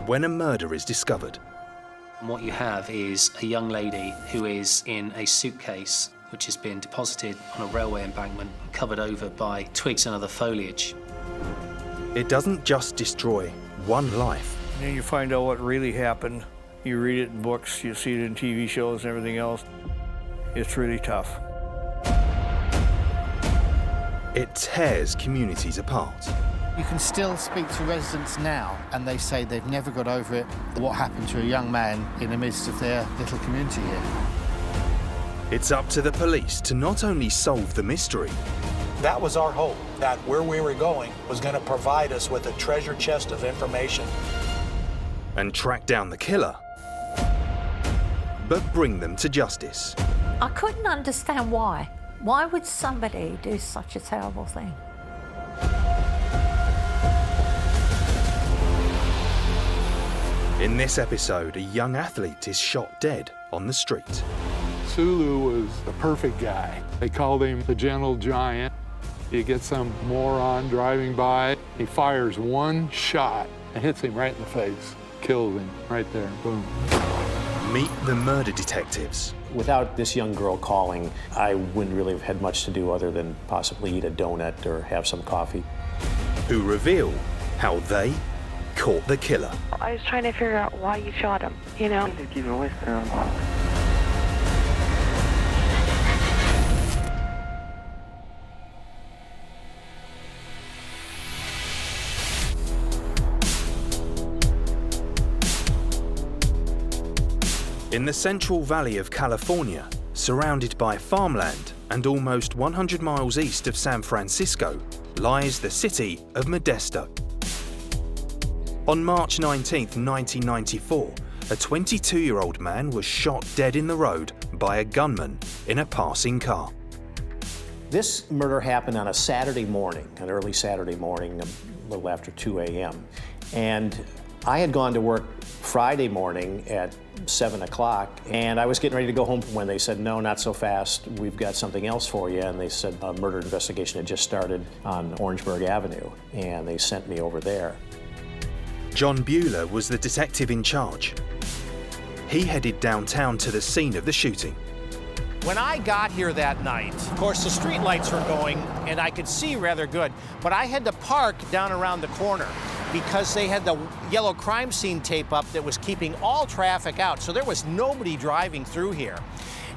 when a murder is discovered. And what you have is a young lady who is in a suitcase which has been deposited on a railway embankment, covered over by twigs and other foliage. It doesn't just destroy one life. And then you find out what really happened. You read it in books, you see it in TV shows and everything else. It's really tough. It tears communities apart. You can still speak to residents now, and they say they've never got over it, what happened to a young man in the midst of their little community here. It's up to the police to not only solve the mystery. That was our hope, that where we were going was going to provide us with a treasure chest of information. And track down the killer, but bring them to justice. I couldn't understand why. Why would somebody do such a terrible thing? In this episode, a young athlete is shot dead on the street. Sulu was the perfect guy. They called him the gentle giant. You get some moron driving by, he fires one shot and hits him right in the face, kills him right there, boom. Meet the murder detectives. Without this young girl calling, I wouldn't really have had much to do other than possibly eat a donut or have some coffee. Who reveal how they caught the killer. I was trying to figure out why you shot him, you know? Just keep your voice down. In the Central Valley of California, surrounded by farmland and almost 100 miles east of San Francisco, lies the city of Modesto. On March 19, 1994, a 22-year-old man was shot dead in the road by a gunman in a passing car. This murder happened on a Saturday morning, an early Saturday morning, a little after 2 a.m. And I had gone to work Friday morning at 7 o'clock, and I was getting ready to go home when they said, no, not so fast, we've got something else for you. And they said a murder investigation had just started on Orangeburg Avenue, and they sent me over there. John Bueller was the detective in charge. He headed downtown to the scene of the shooting. When I got here that night, of course, the street lights were going, and I could see rather good, but I had to park down around the corner because they had the yellow crime scene tape up that was keeping all traffic out, so there was nobody driving through here.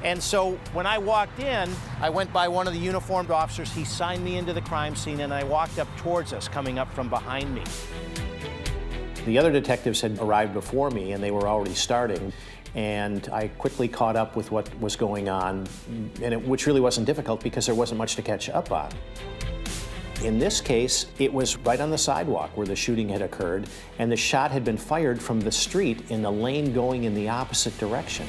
And so when I walked in, I went by one of the uniformed officers, he signed me into the crime scene, and I walked up towards us, coming up from behind me. The other detectives had arrived before me, and they were already starting, and I quickly caught up with what was going on, which really wasn't difficult because there wasn't much to catch up on. In this case, it was right on the sidewalk where the shooting had occurred, and the shot had been fired from the street in the lane going in the opposite direction.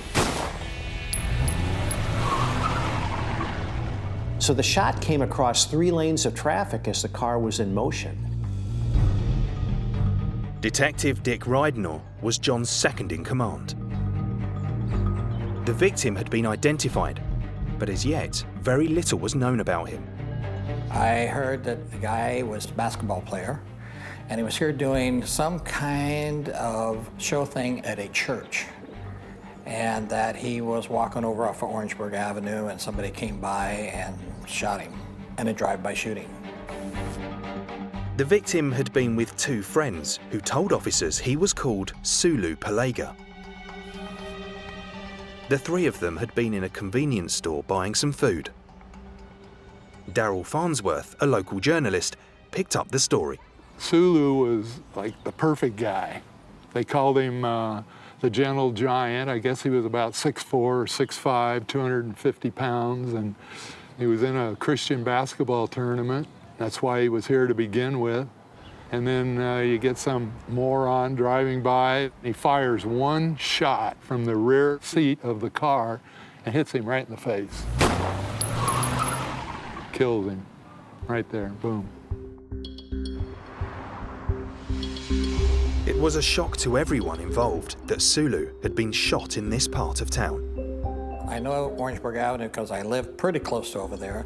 So the shot came across 3 lanes of traffic as the car was in motion. Detective Dick Rydenor was John's second in command. The victim had been identified, but as yet, very little was known about him. I heard that the guy was a basketball player, and he was here doing some kind of show thing at a church, and that he was walking over off of Orangeburg Avenue, and somebody came by and shot him in a drive-by shooting. The victim had been with 2 friends who told officers he was called Sulu Palega. The 3 of them had been in a convenience store buying some food. Daryl Farnsworth, a local journalist, picked up the story. Sulu was like the perfect guy. They called him the gentle giant. I guess he was about 6'4", or 6'5", 250 pounds, and he was in a Christian basketball tournament. That's why he was here to begin with. And then you get some moron driving by. He fires one shot from the rear seat of the car and hits him right in the face. Kills him right there, boom. It was a shock to everyone involved that Sulu had been shot in this part of town. I know Orangeburg Avenue because I live pretty close to over there.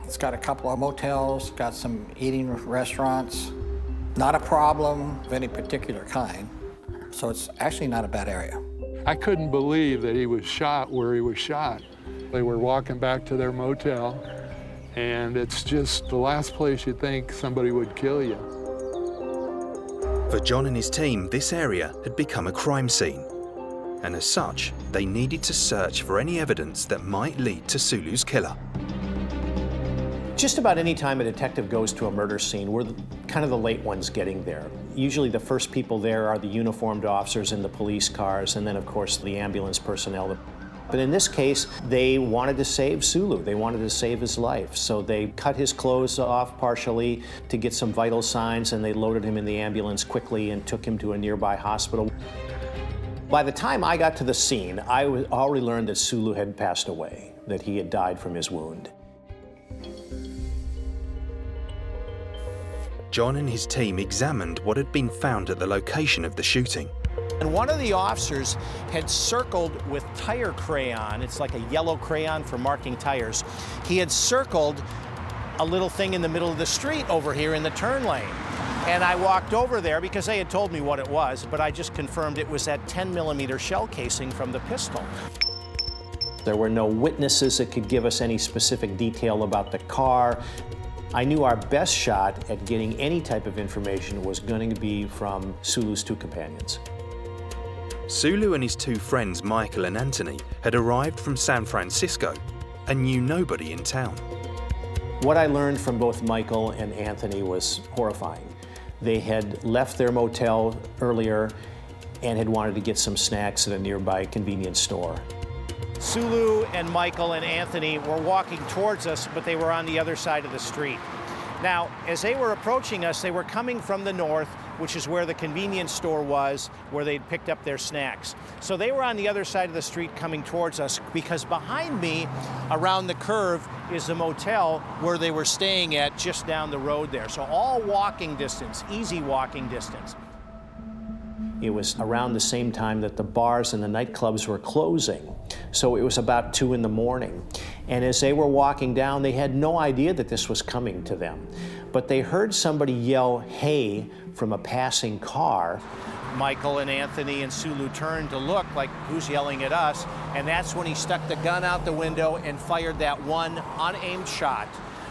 It's got a couple of motels, got some eating restaurants. Not a problem of any particular kind. So it's actually not a bad area. I couldn't believe that he was shot where he was shot. They were walking back to their motel, and it's just the last place you'd think somebody would kill you. For John and his team, this area had become a crime scene, and as such, they needed to search for any evidence that might lead to Sulu's killer. Just about any time a detective goes to a murder scene, we're kind of the late ones getting there. Usually the first people there are the uniformed officers in the police cars, and then of course the ambulance personnel. But in this case, they wanted to save Sulu. They wanted to save his life. So they cut his clothes off partially to get some vital signs, and they loaded him in the ambulance quickly and took him to a nearby hospital. By the time I got to the scene, I already learned that Sulu had passed away, that he had died from his wound. John and his team examined what had been found at the location of the shooting. And one of the officers had circled with tire crayon, it's like a yellow crayon for marking tires, he had circled a little thing in the middle of the street over here in the turn lane. And I walked over there because they had told me what it was, but I just confirmed it was that 10mm shell casing from the pistol. There were no witnesses that could give us any specific detail about the car. I knew our best shot at getting any type of information was going to be from Sulu's two companions. Sulu and his two friends, Michael and Anthony, had arrived from San Francisco and knew nobody in town. What I learned from both Michael and Anthony was horrifying. They had left their motel earlier and had wanted to get some snacks at a nearby convenience store. Sulu and Michael and Anthony were walking towards us, but they were on the other side of the street. Now, as they were approaching us, they were coming from the north, which is where the convenience store was, where they'd picked up their snacks. So they were on the other side of the street coming towards us, because behind me, around the curve, is the motel where they were staying at just down the road there. So all walking distance, easy walking distance. It was around the same time that the bars and the nightclubs were closing. So it was about 2 in the morning. And as they were walking down, they had no idea that this was coming to them. But they heard somebody yell, "Hey," from a passing car. Michael and Anthony and Sulu turned to look like, who's yelling at us? And that's when he stuck the gun out the window and fired that one unaimed shot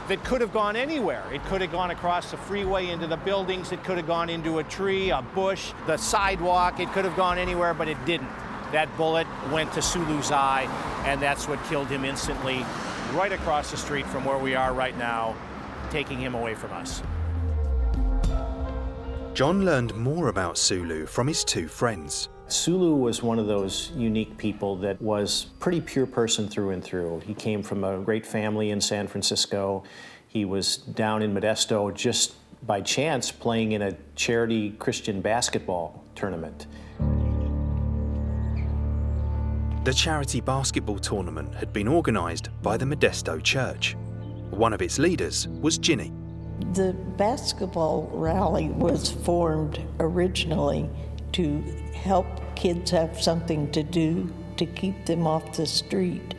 that could have gone anywhere. It could have gone across the freeway into the buildings. It could have gone into a tree, a bush, the sidewalk. It could have gone anywhere, but it didn't. That bullet went to Sulu's eye, and that's what killed him instantly, right across the street from where we are right now, taking him away from us. John learned more about Sulu from his two friends. Sulu was one of those unique people that was a pretty pure person through and through. He came from a great family in San Francisco. He was down in Modesto just by chance playing in a charity Christian basketball tournament. The charity basketball tournament had been organised by the Modesto church. One of its leaders was Ginny. The basketball rally was formed originally to help kids have something to do to keep them off the street.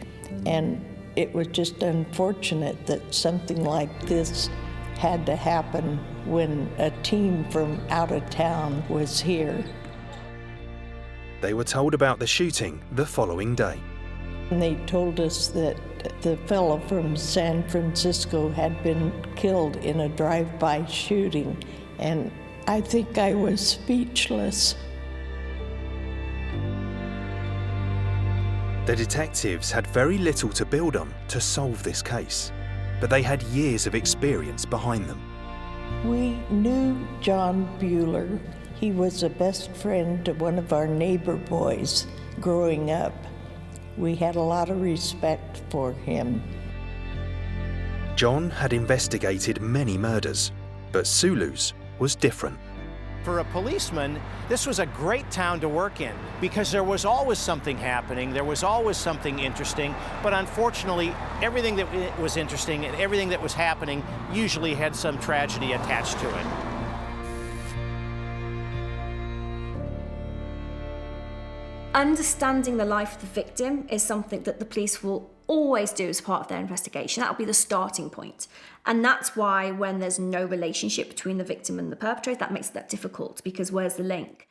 And it was just unfortunate that something like this had to happen when a team from out of town was here. They were told about the shooting the following day. And they told us that the fellow from San Francisco had been killed in a drive-by shooting, and I think I was speechless. The detectives had very little to build on to solve this case, but they had years of experience behind them. We knew John Bueller. He was a best friend to one of our neighbor boys growing up. We had a lot of respect for him. John had investigated many murders, but Sulu's was different. For a policeman, this was a great town to work in because there was always something happening, there was always something interesting, but unfortunately, everything that was interesting and everything that was happening usually had some tragedy attached to it. Understanding the life of the victim is something that the police will always do as part of their investigation. That'll be the starting point. And that's why when there's no relationship between the victim and the perpetrator, that makes that difficult, because where's the link?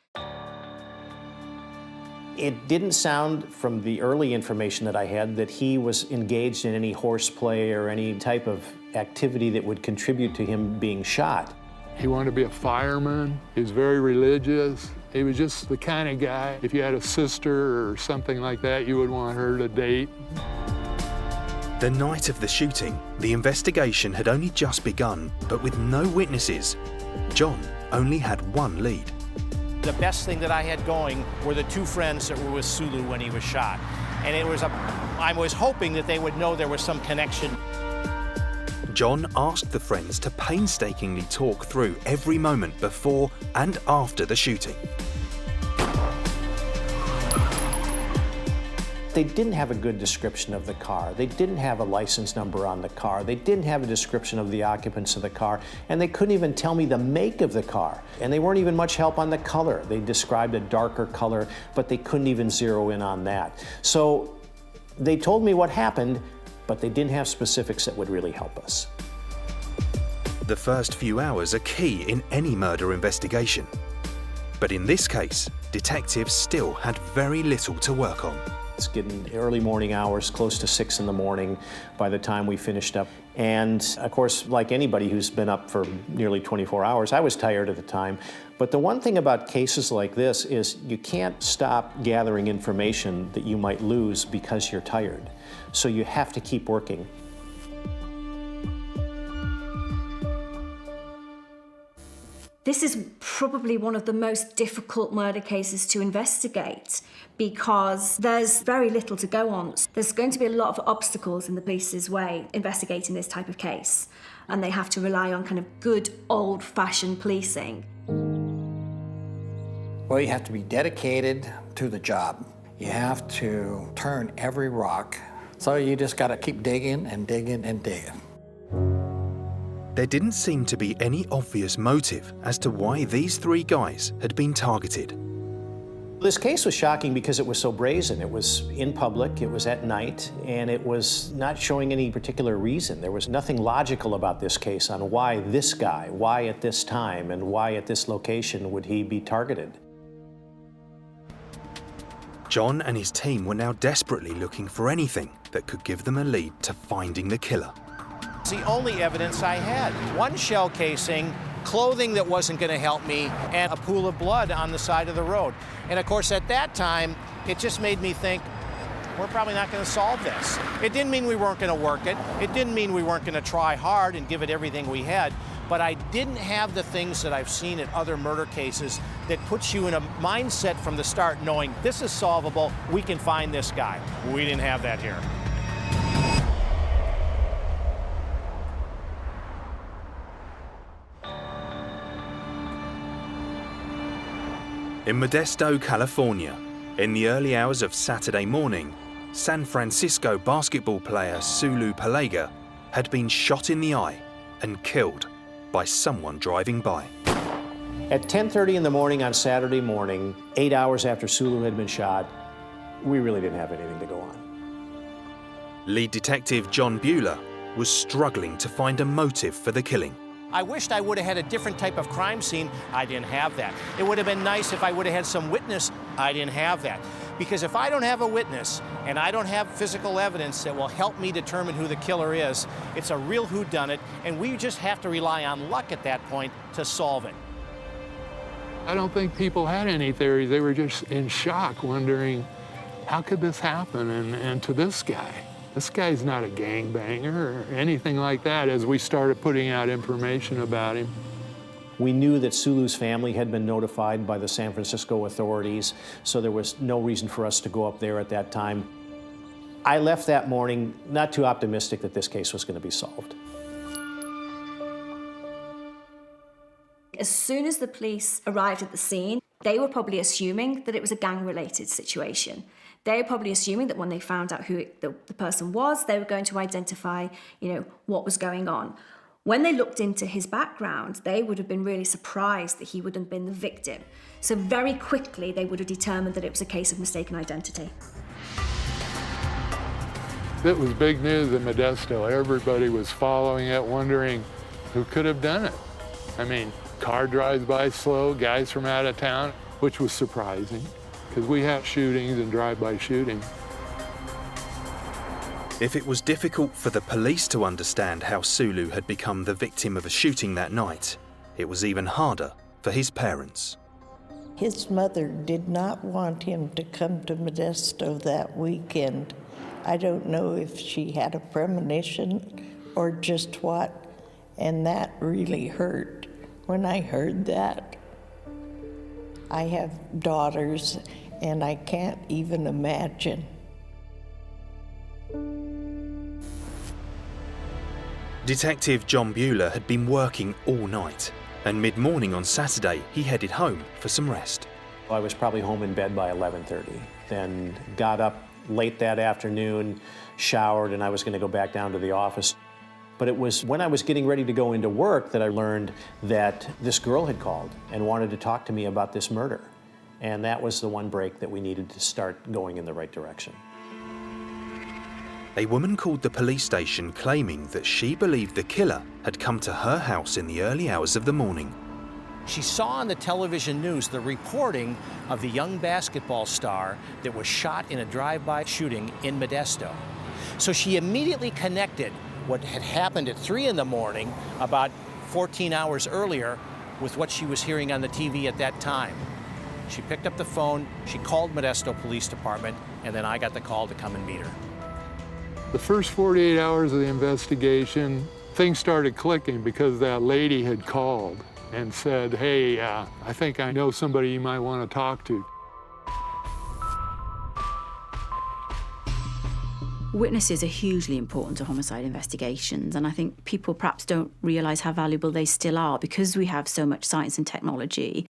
It didn't sound, from the early information that I had, that he was engaged in any horseplay or any type of activity that would contribute to him being shot. He wanted to be a fireman. He was very religious. He was just the kind of guy, if you had a sister or something like that, you would want her to date. The night of the shooting, the investigation had only just begun, but with no witnesses, John only had one lead. The best thing that I had going were the two friends that were with Sulu when he was shot. And I was hoping that they would know there was some connection. John asked the friends to painstakingly talk through every moment before and after the shooting. They didn't have a good description of the car. They didn't have a license number on the car. They didn't have a description of the occupants of the car, and they couldn't even tell me the make of the car. And they weren't even much help on the color. They described a darker color, but they couldn't even zero in on that. So they told me what happened, but they didn't have specifics that would really help us. The first few hours are key in any murder investigation. But in this case, detectives still had very little to work on. It's getting early morning hours, close to 6 in the morning by the time we finished up. And of course, like anybody who's been up for nearly 24 hours, I was tired at the time. But the one thing about cases like this is you can't stop gathering information that you might lose because you're tired. So you have to keep working. This is probably one of the most difficult murder cases to investigate because there's very little to go on. There's going to be a lot of obstacles in the police's way investigating this type of case, and they have to rely on kind of good old-fashioned policing. Well, you have to be dedicated to the job. You have to turn every rock. So you just got to keep digging and digging and digging. There didn't seem to be any obvious motive as to why these three guys had been targeted. This case was shocking because it was so brazen. It was in public, it was at night, and it was not showing any particular reason. There was nothing logical about this case on why this guy, why at this time, and why at this location would he be targeted. John and his team were now desperately looking for anything that could give them a lead to finding the killer. It's the only evidence I had. One shell casing, clothing that wasn't going to help me, and a pool of blood on the side of the road. And of course, at that time, it just made me think, we're probably not going to solve this. It didn't mean we weren't going to work it. It didn't mean we weren't going to try hard and give it everything we had. But I didn't have the things that I've seen in other murder cases that puts you in a mindset from the start knowing this is solvable, we can find this guy. We didn't have that here. In Modesto, California, in the early hours of Saturday morning, San Francisco basketball player Sulu Palega had been shot in the eye and killed by someone driving by. At 10:30 in the morning on Saturday morning, 8 hours after Sulu had been shot, we really didn't have anything to go on. Lead detective John Bueller was struggling to find a motive for the killing. I wished I would have had a different type of crime scene. I didn't have that. It would have been nice if I would have had some witness. I didn't have that. Because if I don't have a witness and I don't have physical evidence that will help me determine who the killer is, it's a real whodunit, and we just have to rely on luck at that point to solve it. I don't think people had any theories. They were just in shock, wondering, how could this happen? And to this guy? This guy's not a gangbanger or anything like that as we started putting out information about him. We knew that Sulu's family had been notified by the San Francisco authorities, so there was no reason for us to go up there at that time. I left that morning not too optimistic that this case was going to be solved. As soon as the police arrived at the scene, they were probably assuming that it was a gang-related situation. They were probably assuming that when they found out who the person was, they were going to identify, what was going on. When they looked into his background, they would have been really surprised that he would have been the victim. So very quickly, they would have determined that it was a case of mistaken identity. It was big news in Modesto. Everybody was following it, wondering who could have done it. I mean, car drives by slow, guys from out of town, which was surprising, because we have shootings and drive-by shootings. If it was difficult for the police to understand how Sulu had become the victim of a shooting that night, it was even harder for his parents. His mother did not want him to come to Modesto that weekend. I don't know if she had a premonition or just what, and that really hurt when I heard that. I have daughters, and I can't even imagine. Detective John Bueller had been working all night, and mid-morning on Saturday, he headed home for some rest. I was probably home in bed by 11:30, then got up late that afternoon, showered, and I was going to go back down to the office. But it was when I was getting ready to go into work that I learned that this girl had called and wanted to talk to me about this murder. And that was the one break that we needed to start going in the right direction. A woman called the police station claiming that she believed the killer had come to her house in the early hours of the morning. She saw on the television news the reporting of the young basketball star that was shot in a drive-by shooting in Modesto. So she immediately connected what had happened at 3 in the morning, about 14 hours earlier, with what she was hearing on the TV at that time. She picked up the phone, she called Modesto Police Department, and then I got the call to come and meet her. The first 48 hours of the investigation, things started clicking because that lady had called and said, hey, I think I know somebody you might want to talk to. Witnesses are hugely important to homicide investigations, and I think people perhaps don't realise how valuable they still are because we have so much science and technology.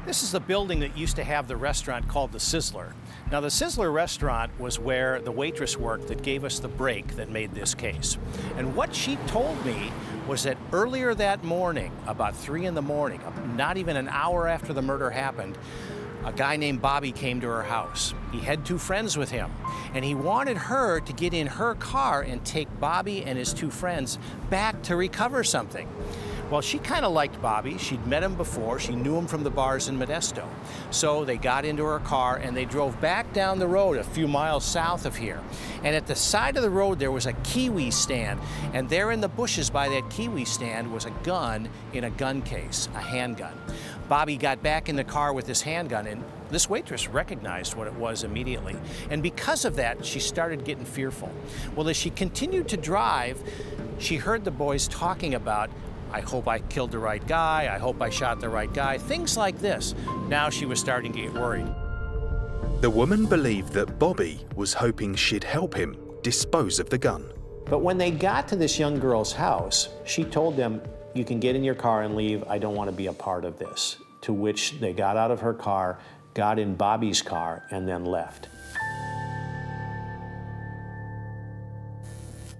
This is the building that used to have the restaurant called the Sizzler. Now, the Sizzler restaurant was where the waitress worked that gave us the break that made this case. And what she told me was that earlier that morning, about 3 in the morning, not even an hour after the murder happened, a guy named Bobby came to her house. He had 2 friends with him, and he wanted her to get in her car and take Bobby and his 2 friends back to recover something. Well, she kind of liked Bobby. She'd met him before. She knew him from the bars in Modesto. So they got into her car and they drove back down the road a few miles south of here. And at the side of the road, there was a kiwi stand. And there in the bushes by that kiwi stand was a gun in a gun case, a handgun. Bobby got back in the car with his handgun, and this waitress recognized what it was immediately. And because of that, she started getting fearful. Well, as she continued to drive, she heard the boys talking about, I hope I killed the right guy, I hope I shot the right guy, things like this. Now she was starting to get worried. The woman believed that Bobby was hoping she'd help him dispose of the gun. But when they got to this young girl's house, she told them, you can get in your car and leave, I don't want to be a part of this. To which they got out of her car, got in Bobby's car, and then left.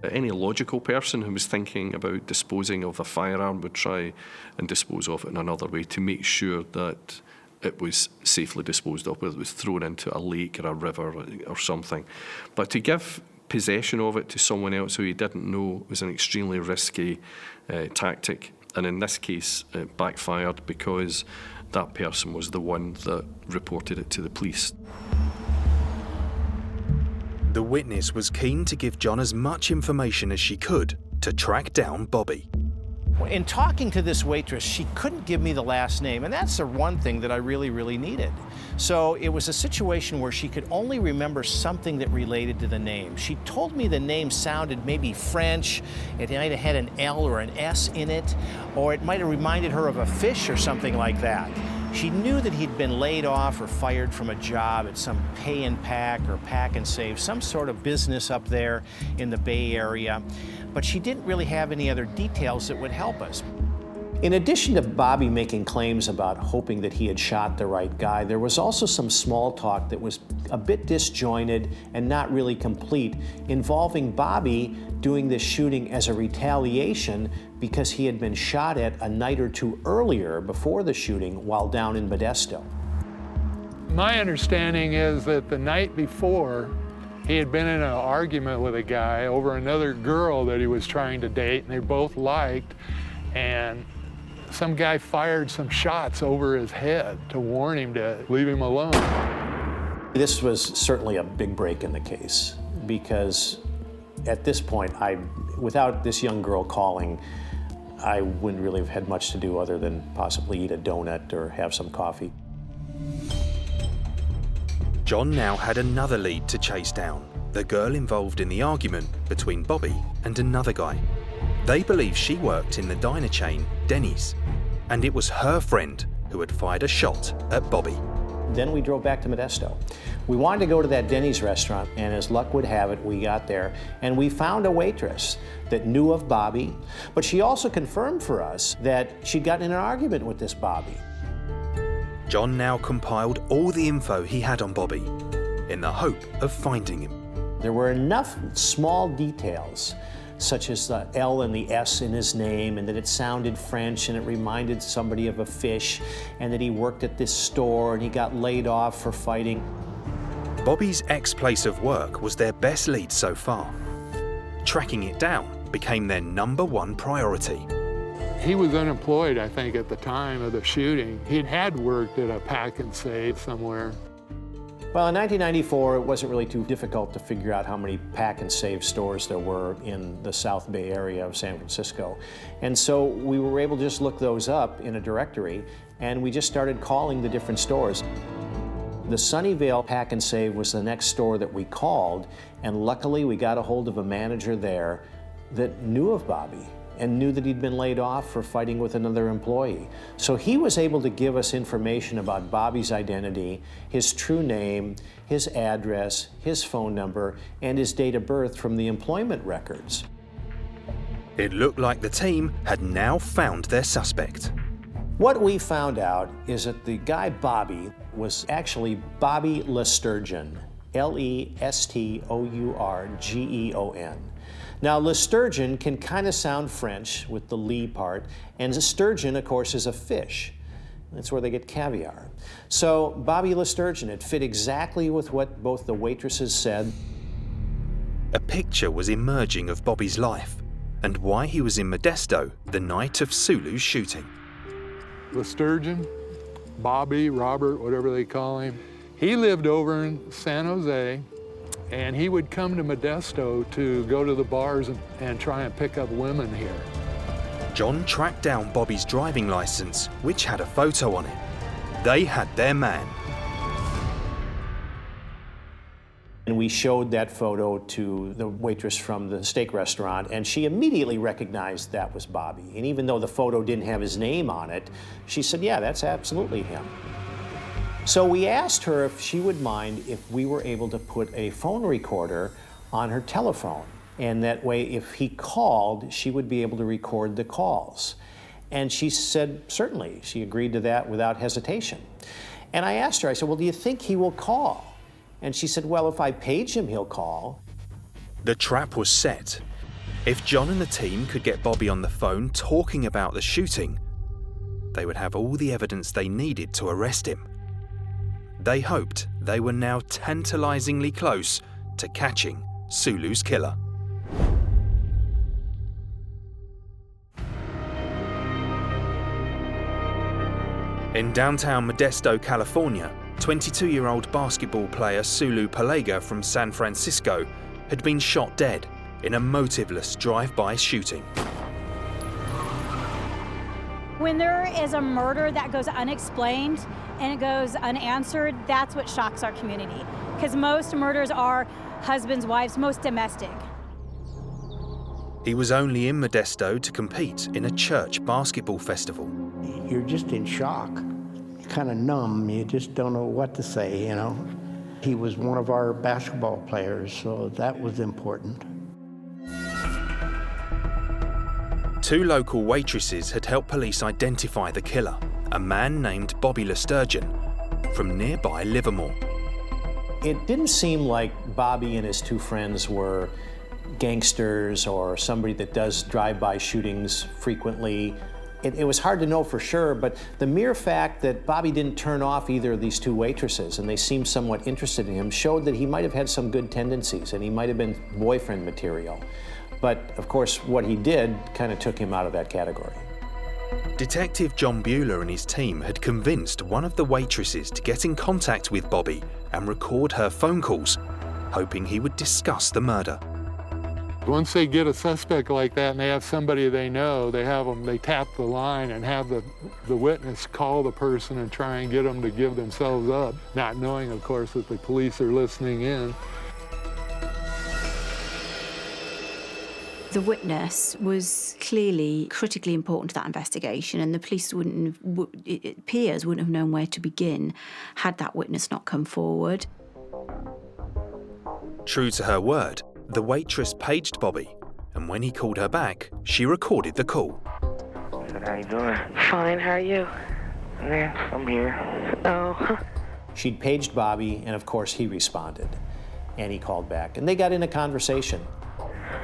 Any logical person who was thinking about disposing of a firearm would try and dispose of it in another way to make sure that it was safely disposed of, whether it was thrown into a lake or a river or something. But to give possession of it to someone else who he didn't know was an extremely risky tactic. And in this case, it backfired because that person was the one that reported it to the police. The witness was keen to give John as much information as she could to track down Bobby. In talking to this waitress, she couldn't give me the last name, and that's the one thing that I really, really needed. So it was a situation where she could only remember something that related to the name. She told me the name sounded maybe French, it might have had an L or an S in it, or it might have reminded her of a fish or something like that. She knew that he'd been laid off or fired from a job at some pay and pack or pack and save, some sort of business up there in the Bay Area, but she didn't really have any other details that would help us. In addition to Bobby making claims about hoping that he had shot the right guy, there was also some small talk that was a bit disjointed and not really complete, involving Bobby doing this shooting as a retaliation because he had been shot at a night or 2 earlier before the shooting while down in Modesto. My understanding is that the night before, he had been in an argument with a guy over another girl that he was trying to date, and they both liked, and some guy fired some shots over his head to warn him to leave him alone. This was certainly a big break in the case because at this point, without this young girl calling, I wouldn't really have had much to do other than possibly eat a donut or have some coffee. John now had another lead to chase down, the girl involved in the argument between Bobby and another guy. They believe she worked in the diner chain, Denny's, and it was her friend who had fired a shot at Bobby. Then we drove back to Modesto. We wanted to go to that Denny's restaurant, and as luck would have it, we got there, and we found a waitress that knew of Bobby, but she also confirmed for us that she'd gotten in an argument with this Bobby. John now compiled all the info he had on Bobby in the hope of finding him. There were enough small details, such as the L and the S in his name, and that it sounded French and it reminded somebody of a fish, and that he worked at this store and he got laid off for fighting. Bobby's ex-place of work was their best lead so far. Tracking it down became their #1 priority. He was unemployed, I think, at the time of the shooting. He had worked at a pack and save somewhere. Well, in 1994, it wasn't really too difficult to figure out how many pack and save stores there were in the South Bay area of San Francisco. And so we were able to just look those up in a directory, and we just started calling the different stores. The Sunnyvale Pack and Save was the next store that we called, and luckily we got a hold of a manager there that knew of Bobby and knew that he'd been laid off for fighting with another employee. So he was able to give us information about Bobby's identity, his true name, his address, his phone number, and his date of birth from the employment records. It looked like the team had now found their suspect. What we found out is that the guy Bobby was actually Bobby Lesturgeon, Lesturgeon. Now, Lesturgeon can kind of sound French with the Lee part, and a sturgeon, of course, is a fish. That's where they get caviar. So Bobby Lesturgeon, it fit exactly with what both the waitresses said. A picture was emerging of Bobby's life and why he was in Modesto the night of Sulu's shooting. Lesturgeon, Bobby, Robert, whatever they call him, he lived over in San Jose, and he would come to Modesto to go to the bars and try and pick up women here. John tracked down Bobby's driving license, which had a photo on it. They had their man. And we showed that photo to the waitress from the steak restaurant, and she immediately recognized that was Bobby. And even though the photo didn't have his name on it, she said, yeah, that's absolutely him. So we asked her if she would mind if we were able to put a phone recorder on her telephone. And that way, if he called, she would be able to record the calls. And she said, certainly. She agreed to that without hesitation. And I asked her, I said, well, do you think he will call? And she said, well, if I page him, he'll call. The trap was set. If John and the team could get Bobby on the phone talking about the shooting, they would have all the evidence they needed to arrest him. They hoped they were now tantalizingly close to catching Sulu's killer. In downtown Modesto, California, 22-year-old basketball player Sulu Palega from San Francisco had been shot dead in a motiveless drive-by shooting. When there is a murder that goes unexplained and it goes unanswered, that's what shocks our community. Because most murders are husbands, wives, most domestic. He was only in Modesto to compete in a church basketball festival. You're just in shock. Kind of numb, you just don't know what to say, you know. He was one of our basketball players, so that was important. Two local waitresses had helped police identify the killer, a man named Bobby Lesturgeon from nearby Livermore. It didn't seem like Bobby and his two friends were gangsters or somebody that does drive-by shootings frequently. It was hard to know for sure, but the mere fact that Bobby didn't turn off either of these two waitresses and they seemed somewhat interested in him showed that he might have had some good tendencies and he might have been boyfriend material. But of course, what he did kind of took him out of that category. Detective John Bueller and his team had convinced one of the waitresses to get in contact with Bobby and record her phone calls, hoping he would discuss the murder. Once they get a suspect like that and they have somebody they know, they tap the line and have the witness call the person and try and get them to give themselves up, not knowing, of course, that the police are listening in. The witness was clearly critically important to that investigation, and the police it appears wouldn't have known where to begin had that witness not come forward. True to her word, the waitress paged Bobby, and when he called her back, she recorded the call. I said, how you doing? Fine, how are you? Yeah, I'm here. Oh. She'd paged Bobby, and of course he responded. And he called back, and they got in a conversation.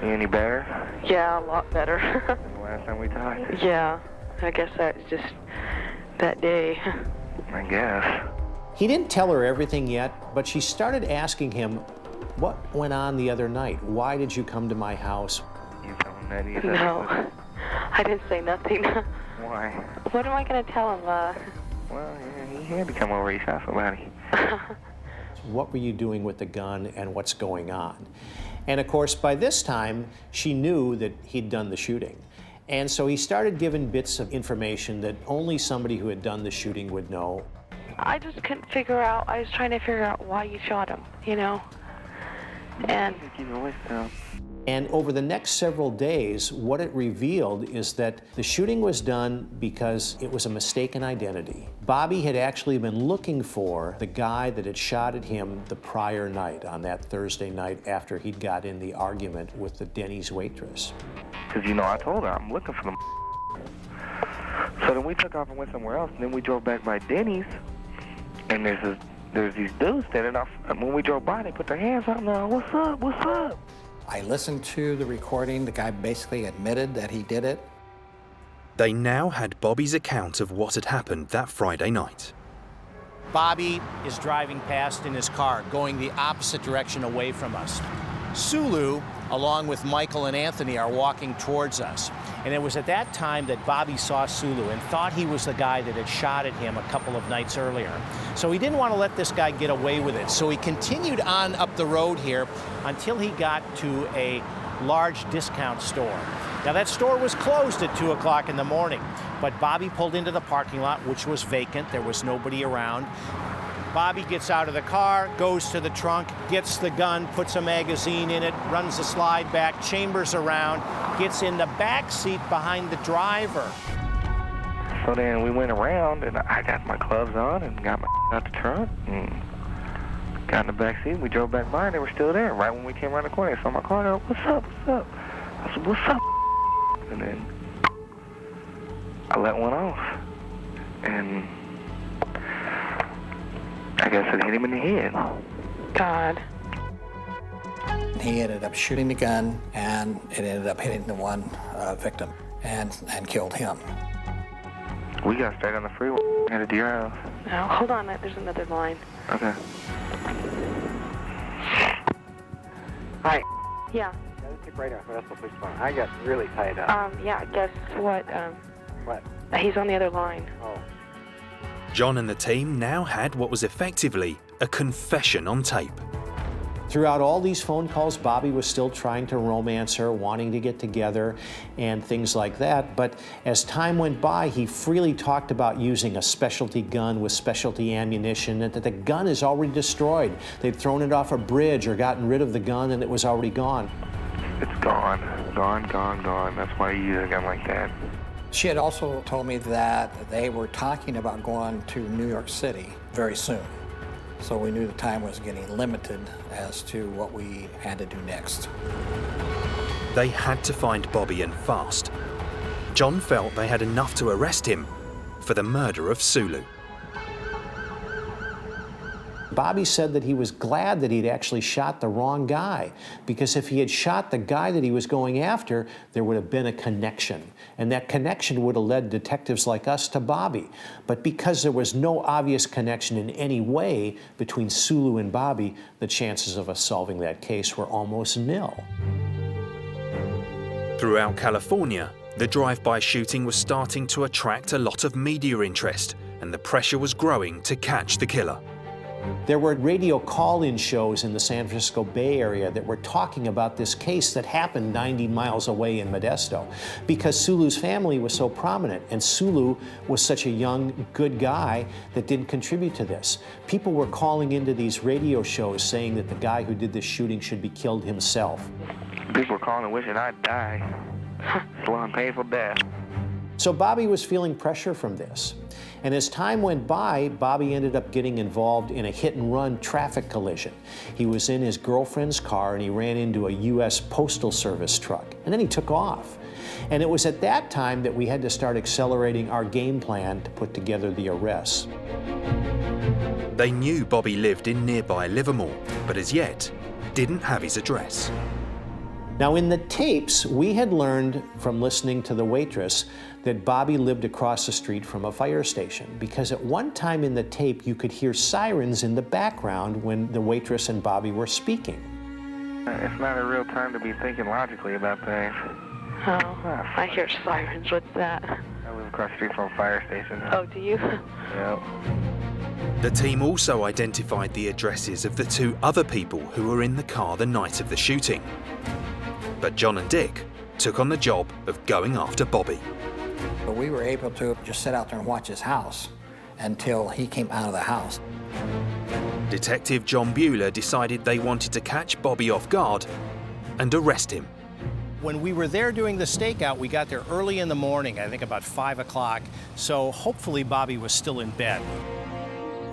You any better? Yeah, a lot better. The last time we talked? Yeah, I guess that's just that day. I guess. He didn't tell her everything yet, but she started asking him, what went on the other night? Why did you come to my house? You tell him that either? No, I didn't say nothing. Why? What am I going to tell him? Well, yeah, he had to come over. He saw somebody. What were you doing with the gun and what's going on? And of course, by this time, she knew that he'd done the shooting. And so he started giving bits of information that only somebody who had done the shooting would know. I just couldn't figure out, I was trying to figure out why you shot him, you know? And over the next several days, what it revealed is that the shooting was done because it was a mistaken identity. Bobby had actually been looking for the guy that had shot at him the prior night, on that Thursday night after he'd got in the argument with the Denny's waitress. Because, you know, I told her I'm looking for them. So then we took off and went somewhere else, and then we drove back by Denny's, and there's these dudes standing off, and when we drove by, they put their hands up, and they're like, what's up, what's up? I listened to the recording. The guy basically admitted that he did it. They now had Bobby's account of what had happened that Friday night. Bobby is driving past in his car, going the opposite direction away from us. Sulu, along with Michael and Anthony, are walking towards us. And it was at that time that Bobby saw Sulu and thought he was the guy that had shot at him a couple of nights earlier. So he didn't want to let this guy get away with it. So he continued on up the road here until he got to a large discount store. Now that store was closed at 2 o'clock in the morning, but Bobby pulled into the parking lot, which was vacant. There was nobody around. Bobby gets out of the car, goes to the trunk, gets the gun, puts a magazine in it, runs the slide back, chambers around, gets in the back seat behind the driver. So then we went around, and I got my gloves on and got my out the trunk and got in the back seat. We drove back by, and they were still there. Right when we came around the corner, they saw my car. They were, what's up, what's up? I said, what's up? And then I let one off, and I guess it hit him in the head. God. He ended up shooting the gun, and it ended up hitting the one victim and killed him. We got straight on the freeway, headed to your house. No, hold on, there's another line. Okay. Hi. Yeah. Right off Modesto Police Department. I got really tied up. Yeah, guess what? What? He's on the other line. Oh. John and the team now had what was effectively a confession on tape. Throughout all these phone calls, Bobby was still trying to romance her, wanting to get together and things like that. But as time went by, he freely talked about using a specialty gun with specialty ammunition, and that the gun is already destroyed. They'd thrown it off a bridge or gotten rid of the gun and it was already gone. It's gone. Gone. That's why you use a gun like that. She had also told me that they were talking about going to New York City very soon. So we knew the time was getting limited as to what we had to do next. They had to find Bobby, and fast. John felt they had enough to arrest him for the murder of Sulu. Bobby said that he was glad that he'd actually shot the wrong guy, because if he had shot the guy that he was going after, there would have been a connection. And that connection would have led detectives like us to Bobby. But because there was no obvious connection in any way between Sulu and Bobby, the chances of us solving that case were almost nil. Throughout California, The drive-by shooting was starting to attract a lot of media interest, and the pressure was growing to catch the killer. There were radio call-in shows in the San Francisco Bay Area that were talking about this case that happened 90 miles away in Modesto, because Sulu's family was so prominent, and Sulu was such a young, good guy that didn't contribute to this. People were calling into these radio shows saying that the guy who did this shooting should be killed himself. People were calling and wishing I'd die. Slow and painful death. So Bobby was feeling pressure from this. And as time went by, Bobby ended up getting involved in a hit-and-run traffic collision. He was in his girlfriend's car and he ran into a U.S. Postal Service truck. And then he took off. And it was at that time that we had to start accelerating our game plan to put together the arrests. They knew Bobby lived in nearby Livermore, but as yet, didn't have his address. Now, in the tapes, we had learned from listening to the waitress that Bobby lived across the street from a fire station, because at one time in the tape, you could hear sirens in the background when the waitress and Bobby were speaking. It's not a real time to be thinking logically about things. Oh, I hear sirens. What's that? I live across the street from a fire station. Oh, do you? Yep. The team also identified the addresses of the two other people who were in the car the night of the shooting. But John and Dick took on the job of going after Bobby. But we were able to just sit out there and watch his house until he came out of the house. Detective John Bueller decided they wanted to catch Bobby off guard and arrest him. When we were there doing the stakeout, we got there early in the morning, I think about 5 o'clock, so hopefully Bobby was still in bed.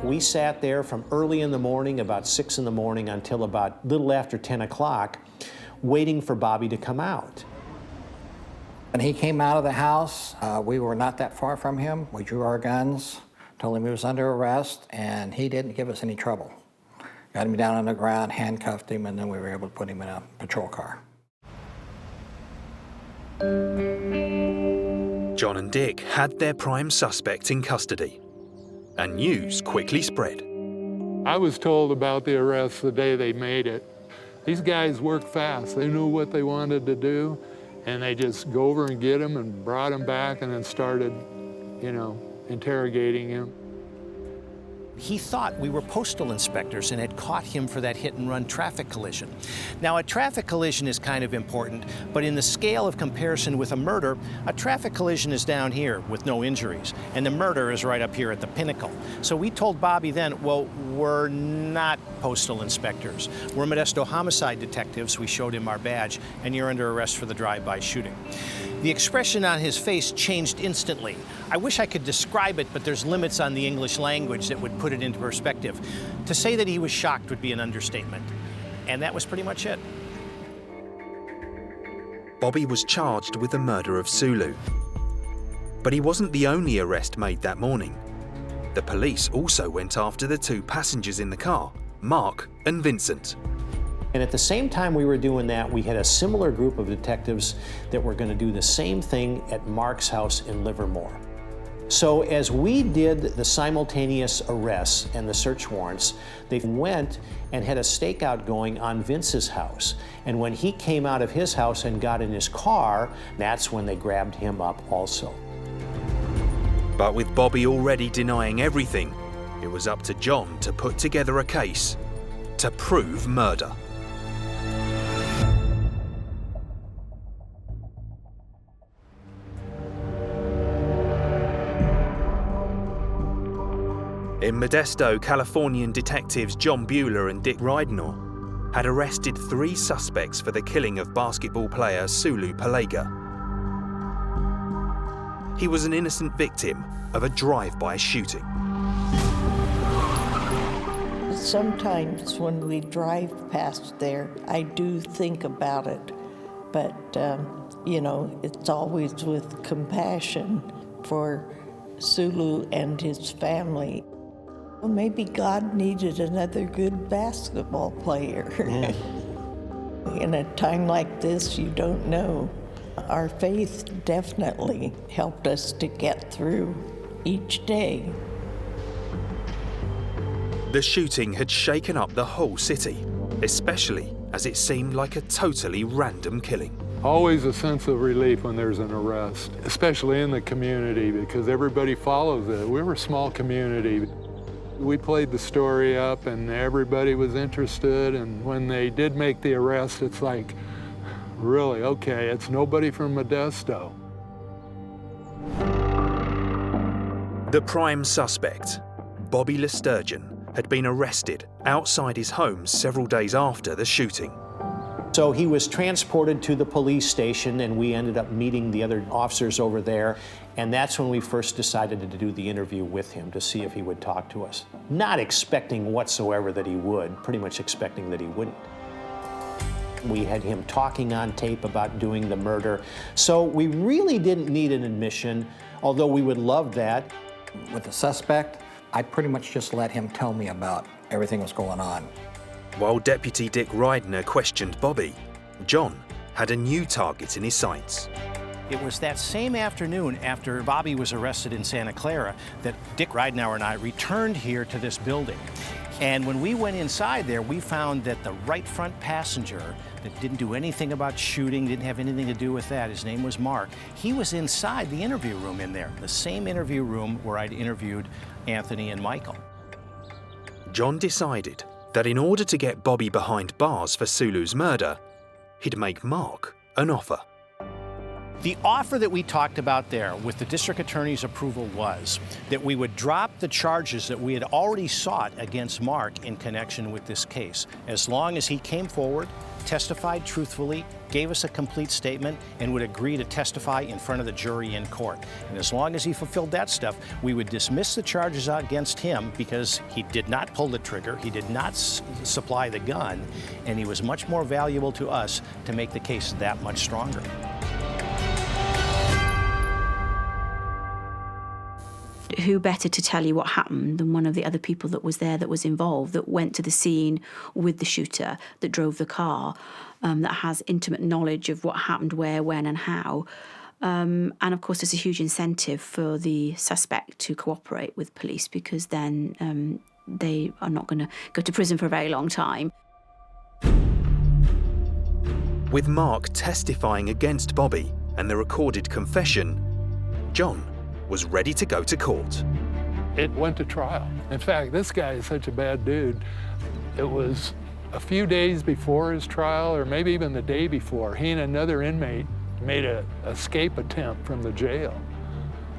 We sat there from early in the morning, about 6 in the morning, until about little after 10 o'clock, waiting for Bobby to come out. When he came out of the house, we were not that far from him. We drew our guns, told him he was under arrest, and he didn't give us any trouble. Got him down on the ground, handcuffed him, and then we were able to put him in a patrol car. John and Dick had their prime suspect in custody, and news quickly spread. I was told about the arrest the day they made it. These guys work fast. They knew what they wanted to do, and they just go over and get him and brought him back and then started, interrogating him. He thought we were postal inspectors and had caught him for that hit-and-run traffic collision. Now, a traffic collision is kind of important, but in the scale of comparison with a murder, a traffic collision is down here with no injuries, and the murder is right up here at the pinnacle. So we told Bobby then, well, we're not postal inspectors. We're Modesto homicide detectives. We showed him our badge, and you're under arrest for the drive-by shooting. The expression on his face changed instantly. I wish I could describe it, but there's limits on the English language that would put it into perspective. To say that he was shocked would be an understatement. And that was pretty much it. Bobby was charged with the murder of Sulu. But he wasn't the only arrest made that morning. The police also went after the two passengers in the car, Mark and Vincent. And at the same time we were doing that, we had a similar group of detectives that were going to do the same thing at Mark's house in Livermore. So as we did the simultaneous arrests and the search warrants, they went and had a stakeout going on Vince's house. And when he came out of his house and got in his car, that's when they grabbed him up also. But with Bobby already denying everything, it was up to John to put together a case to prove murder. In Modesto, Californian detectives John Bueller and Dick Rydenor had arrested 3 suspects for the killing of basketball player Sulu Palega. He was an innocent victim of a drive-by shooting. Sometimes when we drive past there, I do think about it, but, it's always with compassion for Sulu and his family. Well, maybe God needed another good basketball player. Yeah. In a time like this, you don't know. Our faith definitely helped us to get through each day. The shooting had shaken up the whole city, especially as it seemed like a totally random killing. Always a sense of relief when there's an arrest, especially in the community, because everybody follows it. We were a small community. We played the story up and everybody was interested, and when they did make the arrest, it's like, really, okay, it's nobody from Modesto. The prime suspect, Bobby Lesturgeon, had been arrested outside his home several days after the shooting. So he was transported to the police station, and we ended up meeting the other officers over there, and that's when we first decided to do the interview with him to see if he would talk to us. Not expecting whatsoever that he would, pretty much expecting that he wouldn't. We had him talking on tape about doing the murder, so we really didn't need an admission, although we would love that. With the suspect, I pretty much just let him tell me about everything that was going on. While Deputy Dick Reidner questioned Bobby, John had a new target in his sights. It was that same afternoon after Bobby was arrested in Santa Clara that Dick Reidner and I returned here to this building. And when we went inside there, we found that the right front passenger that didn't do anything about shooting, didn't have anything to do with that, his name was Mark, he was inside the interview room in there, the same interview room where I'd interviewed Anthony and Michael. John decided that in order to get Bobby behind bars for Sulu's murder, he'd make Mark an offer. The offer that we talked about there with the district attorney's approval was that we would drop the charges that we had already sought against Mark in connection with this case, as long as he came forward, testified truthfully, gave us a complete statement, and would agree to testify in front of the jury in court. And as long as he fulfilled that stuff, we would dismiss the charges against him because he did not pull the trigger, he did not supply the gun, and he was much more valuable to us to make the case that much stronger. Who better to tell you what happened than one of the other people that was there, that was involved, that went to the scene with the shooter, that drove the car, that has intimate knowledge of what happened, where, when and how. And of course there's a huge incentive for the suspect to cooperate with police, because then they are not going to go to prison for a very long time. With Mark testifying against Bobby and the recorded confession, John was ready to go to court. It went to trial. In fact, this guy is such a bad dude. It was a few days before his trial, or maybe even the day before, he and another inmate made an escape attempt from the jail.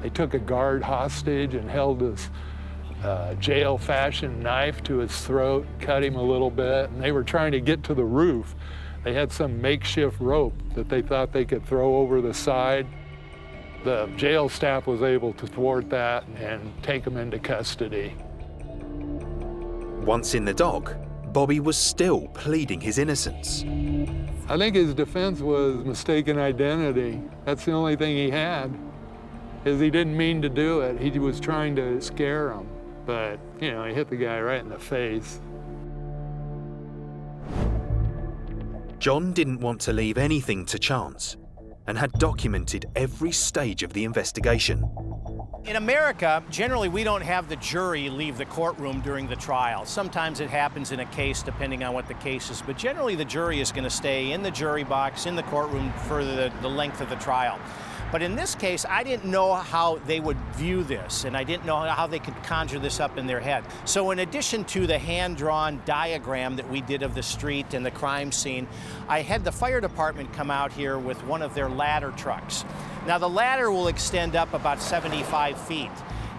They took a guard hostage and held this jail-fashioned knife to his throat, cut him a little bit, and they were trying to get to the roof. They had some makeshift rope that they thought they could throw over the side. The jail staff was able to thwart that and take him into custody. Once in the dock, Bobby was still pleading his innocence. I think his defense was mistaken identity. That's the only thing he had, is he didn't mean to do it. He was trying to scare him, but, you know, he hit the guy right in the face. John didn't want to leave anything to chance and had documented every stage of the investigation. In America, generally we don't have the jury leave the courtroom during the trial. Sometimes it happens in a case depending on what the case is, but generally the jury is going to stay in the jury box, in the courtroom for the length of the trial. But in this case, I didn't know how they would view this, and I didn't know how they could conjure this up in their head. So in addition to the hand-drawn diagram that we did of the street and the crime scene, I had the fire department come out here with one of their ladder trucks. Now the ladder will extend up about 75 feet.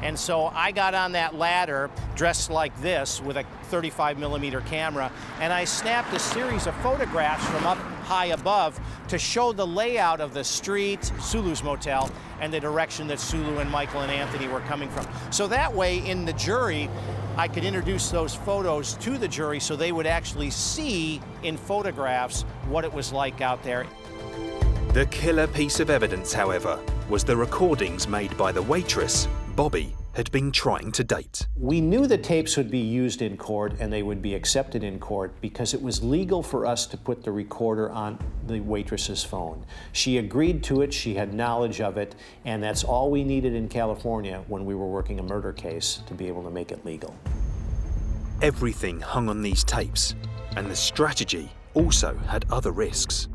And so I got on that ladder dressed like this with a 35mm camera, and I snapped a series of photographs from up high above to show the layout of the street, Sulu's motel, and the direction that Sulu and Michael and Anthony were coming from. So that way, in the jury, I could introduce those photos to the jury so they would actually see in photographs what it was like out there. The killer piece of evidence, however, was the recordings made by the waitress Bobby had been trying to date. We knew the tapes would be used in court and they would be accepted in court because it was legal for us to put the recorder on the waitress's phone. She agreed to it, she had knowledge of it, and that's all we needed in California when we were working a murder case to be able to make it legal. Everything hung on these tapes, and the strategy also had other risks.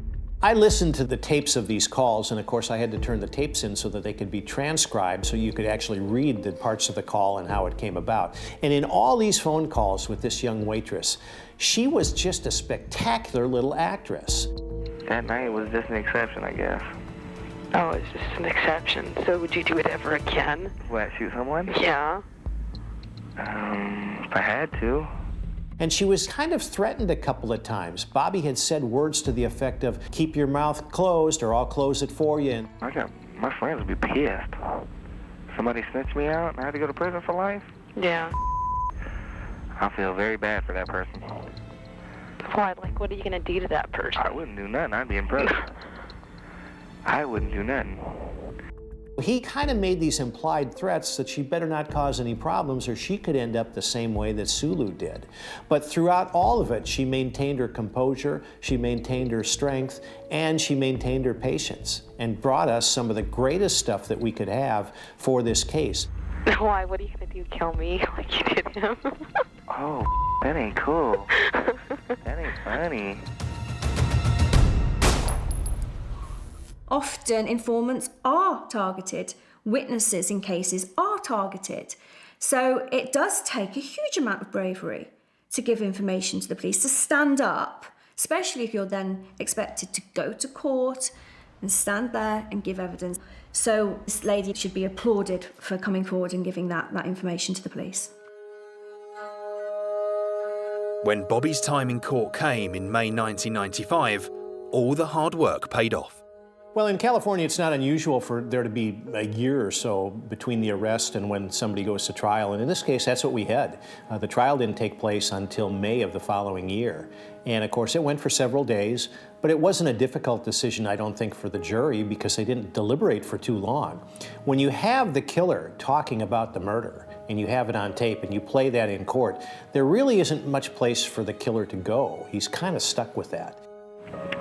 I listened to the tapes of these calls, and of course I had to turn the tapes in so that they could be transcribed so you could actually read the parts of the call and how it came about. And in all these phone calls with this young waitress, she was just a spectacular little actress. That night was just an exception, I guess. Oh, it's just an exception. So would you do it ever again? What, shoot someone? Yeah. If I had to. And she was kind of threatened a couple of times. Bobby had said words to the effect of, keep your mouth closed or I'll close it for you. My friends would be pissed. Somebody snitched me out and I had to go to prison for life? Yeah. I feel very bad for that person. Why? Like, what are you going to do to that person? I wouldn't do nothing. I'd be in prison. I wouldn't do nothing. He kind of made these implied threats that she better not cause any problems or she could end up the same way that Sulu did. But throughout all of it, she maintained her composure, she maintained her strength, and she maintained her patience and brought us some of the greatest stuff that we could have for this case. Why? What are you going to do? Kill me like you did him? Oh, that ain't cool. That ain't funny. Often informants are targeted, witnesses in cases are targeted. So it does take a huge amount of bravery to give information to the police, to stand up, especially if you're then expected to go to court and stand there and give evidence. So this lady should be applauded for coming forward and giving that information to the police. When Bobby's time in court came in May 1995, all the hard work paid off. Well, in California, it's not unusual for there to be a year or so between the arrest and when somebody goes to trial. And in this case, that's what we had. The trial didn't take place until May of the following year. And of course, it went for several days, but it wasn't a difficult decision, I don't think, for the jury because they didn't deliberate for too long. When you have the killer talking about the murder and you have it on tape and you play that in court, there really isn't much place for the killer to go. He's kind of stuck with that.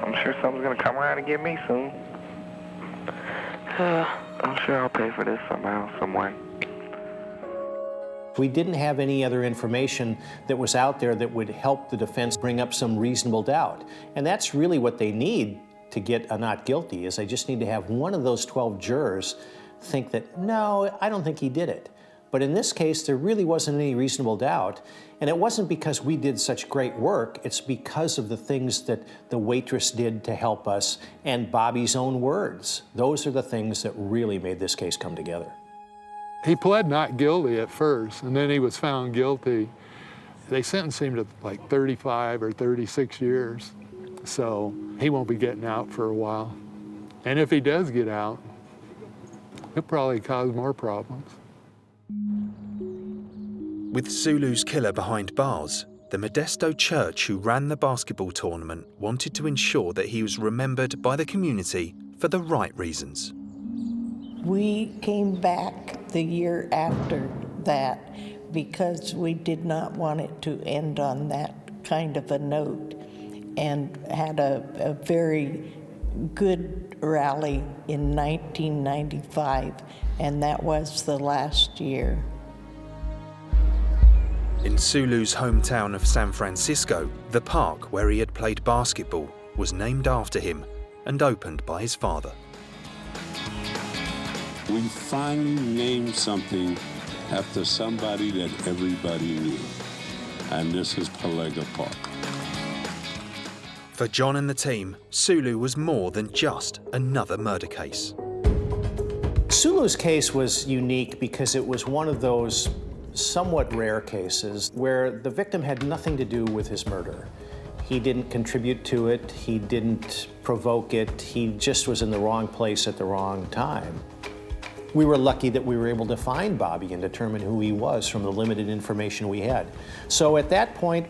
I'm sure someone's going to come around and get me soon. I'm sure I'll pay for this somehow, some way. We didn't have any other information that was out there that would help the defense bring up some reasonable doubt. And that's really what they need to get a not guilty, is they just need to have one of those 12 jurors think that, no, I don't think he did it. But in this case, there really wasn't any reasonable doubt. And it wasn't because we did such great work, it's because of the things that the waitress did to help us and Bobby's own words. Those are the things that really made this case come together. He pled not guilty at first, and then he was found guilty. They sentenced him to like 35 or 36 years. So he won't be getting out for a while. And if he does get out, he'll probably cause more problems. With Sulu's killer behind bars, the Modesto church who ran the basketball tournament wanted to ensure that he was remembered by the community for the right reasons. We came back the year after that because we did not want it to end on that kind of a note, and had a very good rally in 1995, and that was the last year. In Sulu's hometown of San Francisco, the park where he had played basketball was named after him and opened by his father. We finally named something after somebody that everybody knew, and this is Palega Park. For John and the team, Sulu was more than just another murder case. Sulu's case was unique because it was one of those somewhat rare cases where the victim had nothing to do with his murder. He didn't contribute to it, he didn't provoke it, he just was in the wrong place at the wrong time. We were lucky that we were able to find Bobby and determine who he was from the limited information we had. So at that point,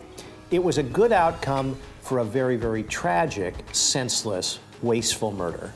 it was a good outcome for a very, very tragic, senseless, wasteful murder.